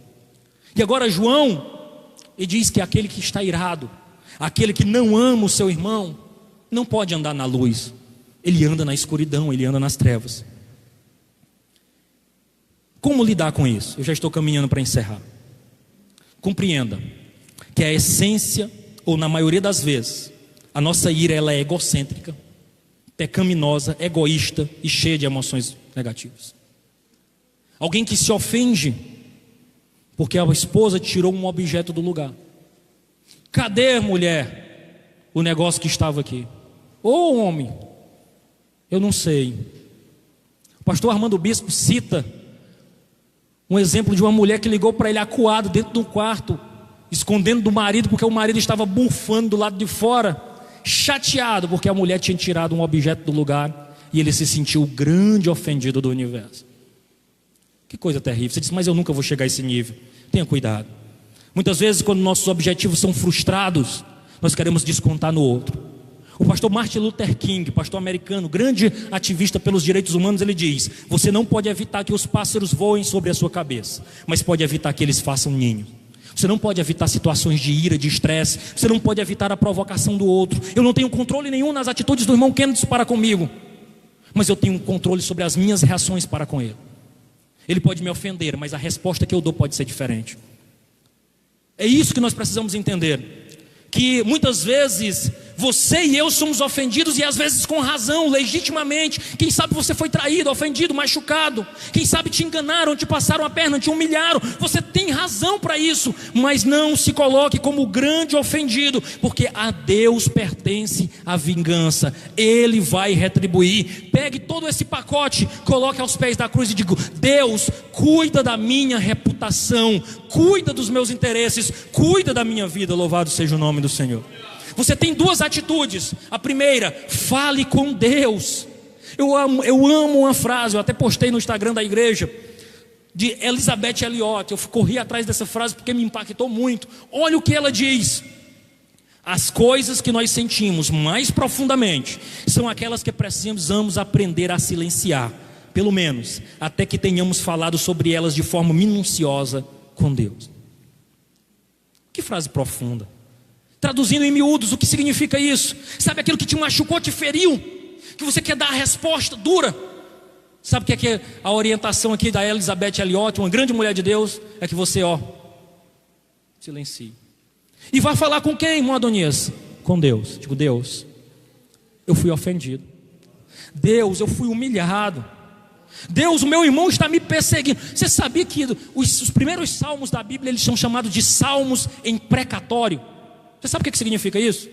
Speaker 1: E agora João, ele diz que aquele que está irado, aquele que não ama o seu irmão, não pode andar na luz. Ele anda na escuridão, ele anda nas trevas. Como lidar com isso? Eu já estou caminhando para encerrar. Compreenda que a essência, ou na maioria das vezes, a nossa ira ela é egocêntrica, pecaminosa, egoísta e cheia de emoções negativas. Alguém que se ofende porque a esposa tirou um objeto do lugar. Cadê, mulher, o negócio que estava aqui? Ou homem, eu não sei. O pastor Armando Bispo cita um exemplo de uma mulher que ligou para ele acuado dentro do quarto, escondendo do marido, porque o marido estava bufando do lado de fora, chateado porque a mulher tinha tirado um objeto do lugar, e ele se sentiu o grande ofendido do universo. Que coisa terrível. Você diz: mas eu nunca vou chegar a esse nível. Tenha cuidado. Muitas vezes, quando nossos objetivos são frustrados, nós queremos descontar no outro. O pastor Martin Luther King, pastor americano, grande ativista pelos direitos humanos, ele diz: você não pode evitar que os pássaros voem sobre a sua cabeça, mas pode evitar que eles façam ninho. Você não pode evitar situações de ira, de estresse. Você não pode evitar a provocação do outro. Eu não tenho controle nenhum nas atitudes do irmão Kennedy para comigo, mas eu tenho um controle sobre as minhas reações para com ele. Ele pode me ofender, mas a resposta que eu dou pode ser diferente. É isso que nós precisamos entender, que muitas vezes você e eu somos ofendidos, e às vezes com razão, legitimamente. Quem sabe você foi traído, ofendido, machucado. Quem sabe te enganaram, te passaram a perna, te humilharam. Você tem razão para isso, mas não se coloque como o grande ofendido, porque a Deus pertence a vingança. Ele vai retribuir. Pegue todo esse pacote, coloque aos pés da cruz e diga: Deus, cuida da minha reputação, cuida dos meus interesses, cuida da minha vida. Louvado seja o nome do Senhor. Você tem duas atitudes. A primeira, fale com Deus. Eu amo uma frase, eu até postei no Instagram da igreja, de Elizabeth Elliot. Eu corri atrás dessa frase porque me impactou muito. Olha o que ela diz: as coisas que nós sentimos mais profundamente são aquelas que precisamos aprender a silenciar, pelo menos até que tenhamos falado sobre elas de forma minuciosa com Deus. Que frase profunda. Traduzindo em miúdos, o que significa isso? Sabe aquilo que te machucou, te feriu, que você quer dar a resposta dura? Sabe o que é a orientação aqui da Elizabeth Elliot, uma grande mulher de Deus? É que você, silencie. E vai falar com quem, irmão Adonias? Com Deus. Digo: Deus, eu fui ofendido. Deus, eu fui humilhado. Deus, o meu irmão está me perseguindo. Você sabia que os primeiros salmos da Bíblia, eles são chamados de salmos em precatório? Você sabe o que significa isso?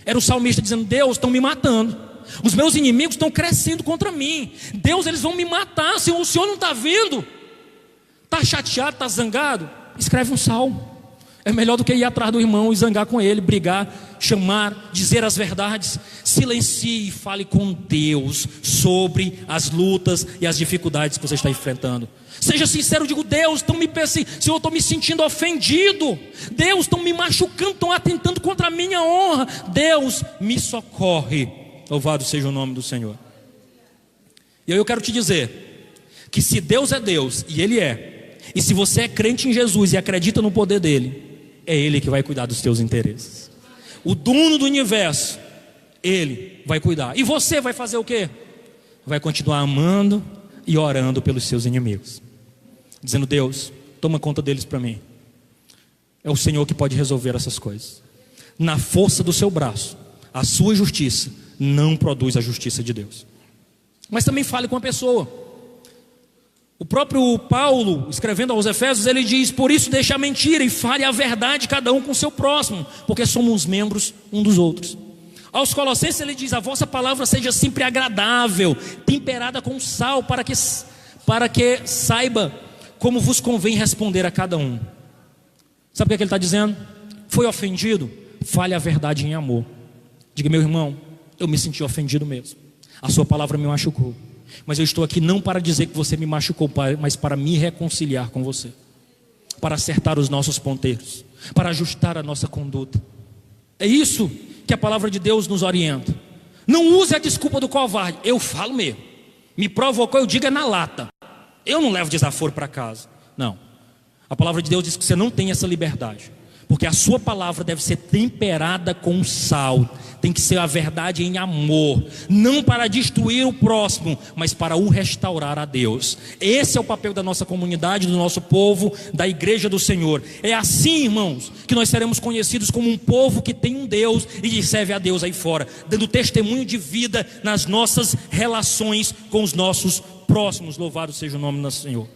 Speaker 1: Era o salmista dizendo: Deus, estão me matando. Os meus inimigos estão crescendo contra mim. Deus, eles vão me matar. Se o Senhor não está vendo, está chateado, está zangado, escreve um salmo. É melhor do que ir atrás do irmão e zangar com ele, brigar, chamar, dizer as verdades. Silencie e fale com Deus sobre as lutas e as dificuldades que você está enfrentando. Seja sincero, digo: Deus, estão me pensando, Senhor, estou me sentindo ofendido. Deus, estão me machucando, estão atentando contra a minha honra. Deus, me socorre. Louvado seja o nome do Senhor. E eu quero te dizer que se Deus é Deus, e Ele é, e se você é crente em Jesus e acredita no poder dEle, é Ele que vai cuidar dos teus interesses. O dono do universo, Ele vai cuidar. E você vai fazer o quê? Vai continuar amando e orando pelos seus inimigos, dizendo: Deus, toma conta deles para mim. É o Senhor que pode resolver essas coisas. Na força do seu braço, a sua justiça não produz a justiça de Deus. Mas também fale com a pessoa. O próprio Paulo, escrevendo aos Efésios, ele diz: por isso deixe a mentira e fale a verdade, cada um com o seu próximo, porque somos membros um dos outros. Aos Colossenses ele diz: a vossa palavra seja sempre agradável, temperada com sal, para que saiba como vos convém responder a cada um. Sabe o que ele está dizendo? Foi ofendido? Fale a verdade em amor. Diga: meu irmão, eu me senti ofendido mesmo, a sua palavra me machucou, mas eu estou aqui não para dizer que você me machucou, mas para me reconciliar com você, para acertar os nossos ponteiros, para ajustar a nossa conduta. É isso que a palavra de Deus nos orienta. Não use a desculpa do covarde. Eu falo mesmo, me provocou, eu digo é na lata, eu não levo desaforo para casa. Não, a palavra de Deus diz que você não tem essa liberdade, porque a sua palavra deve ser temperada com sal. Tem que ser a verdade em amor, não para destruir o próximo, mas para o restaurar a Deus. Esse é o papel da nossa comunidade, do nosso povo, da igreja do Senhor. É assim, irmãos, que nós seremos conhecidos como um povo que tem um Deus e que serve a Deus aí fora, dando testemunho de vida nas nossas relações com os nossos próximos. Louvado seja o nome do Senhor.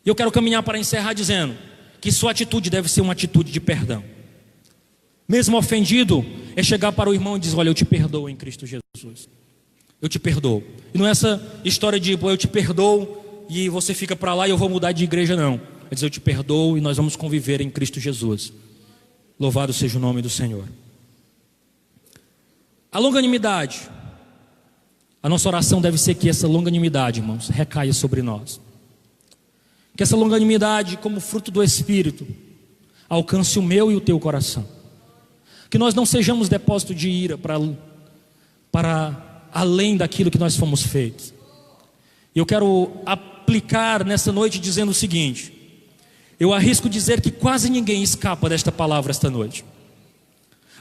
Speaker 1: E eu quero caminhar para encerrar dizendo que sua atitude deve ser uma atitude de perdão. Mesmo ofendido, é chegar para o irmão e dizer: olha, eu te perdoo em Cristo Jesus. Eu te perdoo. E não é essa história de: eu te perdoo e você fica para lá e eu vou mudar de igreja, não. É dizer: eu te perdoo e nós vamos conviver em Cristo Jesus. Louvado seja o nome do Senhor. A longanimidade. A nossa oração deve ser que essa longanimidade, irmãos, recaia sobre nós. Que essa longanimidade, como fruto do Espírito, alcance o meu e o teu coração. Que nós não sejamos depósito de ira para além daquilo que nós fomos feitos. Eu quero aplicar nessa noite dizendo o seguinte: eu arrisco dizer que quase ninguém escapa desta palavra esta noite.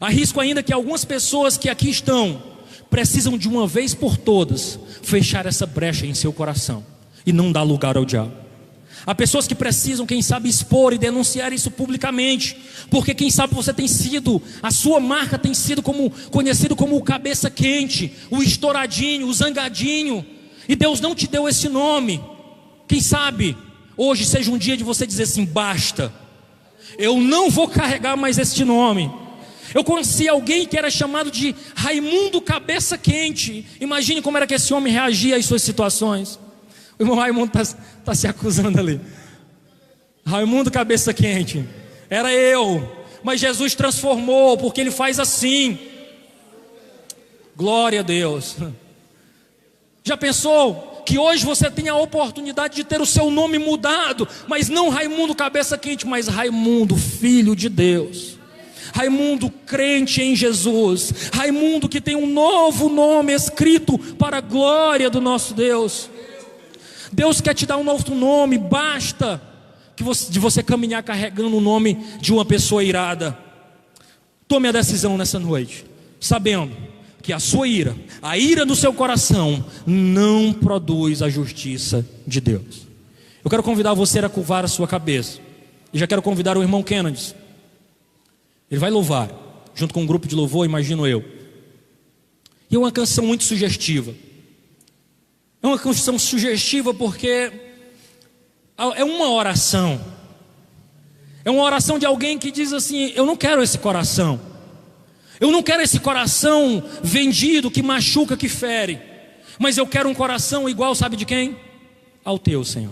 Speaker 1: Arrisco ainda que algumas pessoas que aqui estão precisam de uma vez por todas fechar essa brecha em seu coração e não dar lugar ao diabo. Há pessoas que precisam, quem sabe, expor e denunciar isso publicamente, porque quem sabe você tem sido, a sua marca tem sido conhecido como o cabeça quente, o estouradinho, o zangadinho, e Deus não te deu esse nome. Quem sabe hoje seja um dia de você dizer assim: basta, eu não vou carregar mais este nome. Eu conheci alguém que era chamado de Raimundo Cabeça Quente. Imagine como era que esse homem reagia às suas situações. O irmão Raimundo está se acusando ali. Raimundo Cabeça Quente, era eu, mas Jesus transformou, porque Ele faz assim. Glória a Deus. Já pensou que hoje você tem a oportunidade de ter o seu nome mudado, mas não Raimundo Cabeça Quente, mas Raimundo Filho de Deus, Raimundo crente em Jesus, Raimundo que tem um novo nome escrito para a glória do nosso Deus. Deus quer te dar um novo nome. Basta de você caminhar carregando o nome de uma pessoa irada. Tome a decisão nessa noite, sabendo que a sua ira, a ira do seu coração, não produz a justiça de Deus. Eu quero convidar você a curvar a sua cabeça. E já quero convidar o irmão Kennedy. Ele vai louvar, junto com um grupo de louvor, imagino eu. E é uma canção muito sugestiva. É uma canção sugestiva porque é uma oração. É uma oração de alguém que diz assim: eu não quero esse coração. Eu não quero esse coração vendido, que machuca, que fere. Mas eu quero um coração igual, sabe de quem? Ao teu, Senhor.